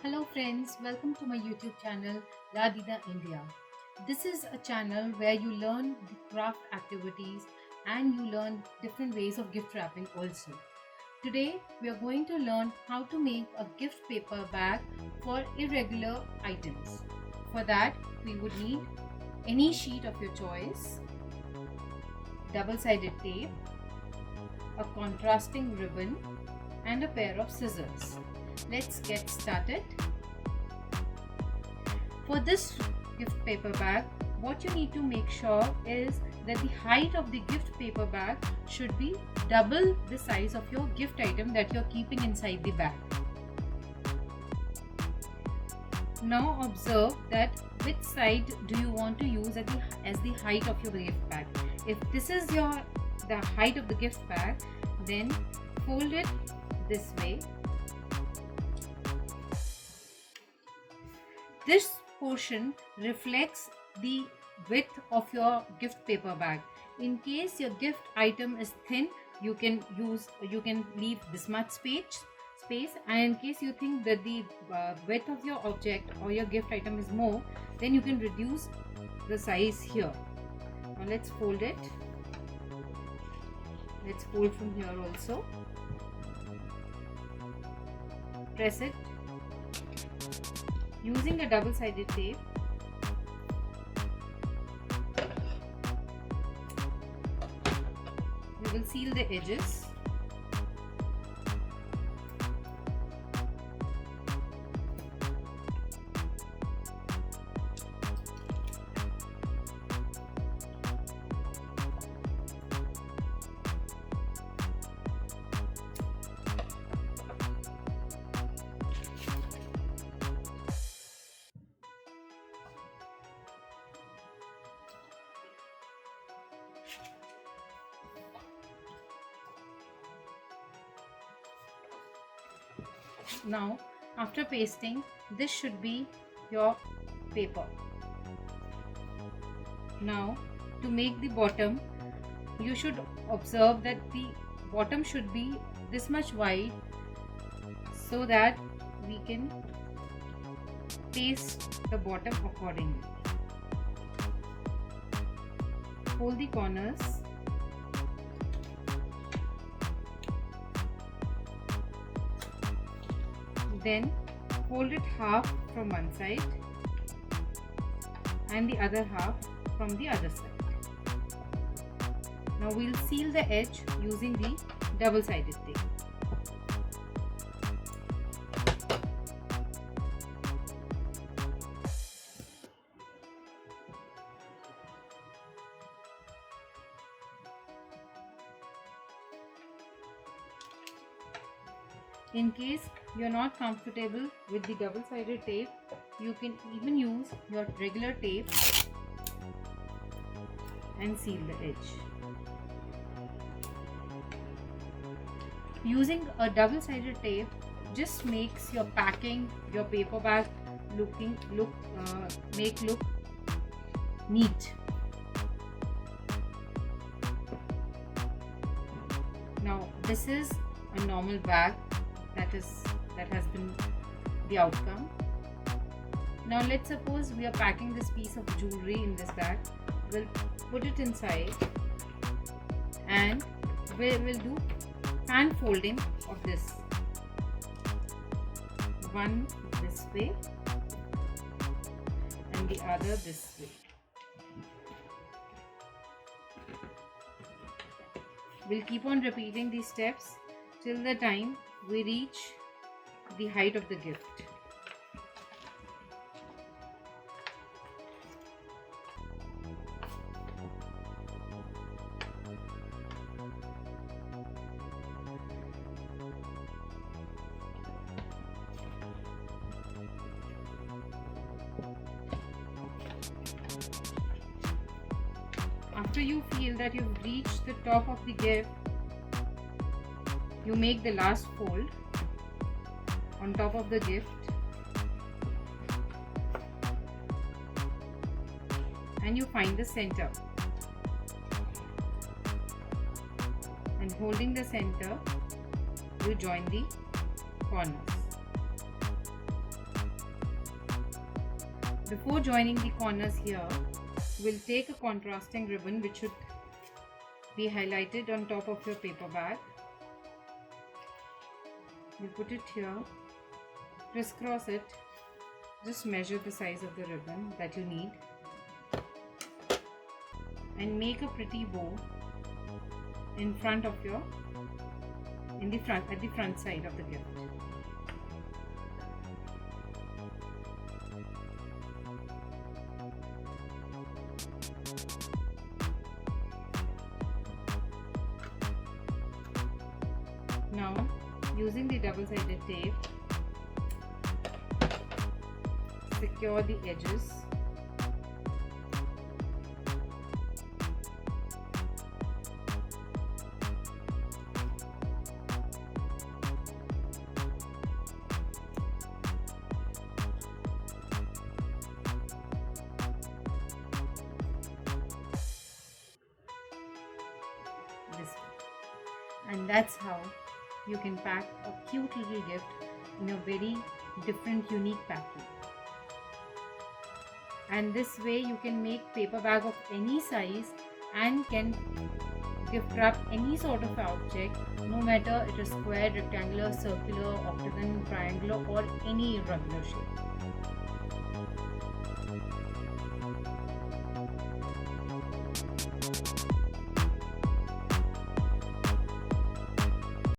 Hello friends, welcome to my YouTube channel Ladida India. This is a channel where you learn the craft activities and you learn different ways of gift wrapping also. Today we are going to learn how to make a gift paper bag for irregular items. For that we would need any sheet of your choice, double-sided tape, a contrasting ribbon and a pair of scissors. Let's get started. For this gift paper bag, what you need to make sure is that the height of the gift paper bag should be double the size of your gift item that you're keeping inside the bag. Now observe that which side do you want to use as the height of your gift bag. If this is the height of the gift bag, then fold it this way. This portion reflects the width of your gift paper bag. In case your gift item is thin, you can leave this much space, and in case you think that the width of your object or your gift item is more, then you can reduce the size here. Now let's fold it. Let's fold from here also. Press it using a double-sided tape. We will seal the edges. Now, after pasting, this should be your paper. Now, to make the bottom, you should observe that the bottom should be this much wide so that we can paste the bottom accordingly. Hold the corners. Then fold it half from one side and the other half from the other side. Now we'll seal the edge using the double-sided tape. In case you are not comfortable with the double-sided tape, you can even use your regular tape and seal the edge. Using a double-sided tape just makes your packing, your paper bag look neat. Now this is a normal bag. That has been the outcome. Now let's suppose we are packing this piece of jewelry in this bag. We'll put it inside and we'll do hand folding of this. One this way and the other this way. We'll keep on repeating these steps till the time we reach the height of the gift. After you feel that you've reached the top of the gift, you make the last fold on top of the gift and you find the center, and holding the center you join the corners. Before joining the corners here, we'll take a contrasting ribbon which should be highlighted on top of your paper bag. You put it here, crisscross it, just measure the size of the ribbon that you need and make a pretty bow in front of your at the front side of the gift. Now, using the double-sided tape, secure the edges. This way. And that's how you can pack a cute little gift in a very different, unique packing. And this way you can make paper bag of any size and can gift wrap any sort of object, no matter it is square, rectangular, circular, octagon, triangular or any irregular shape.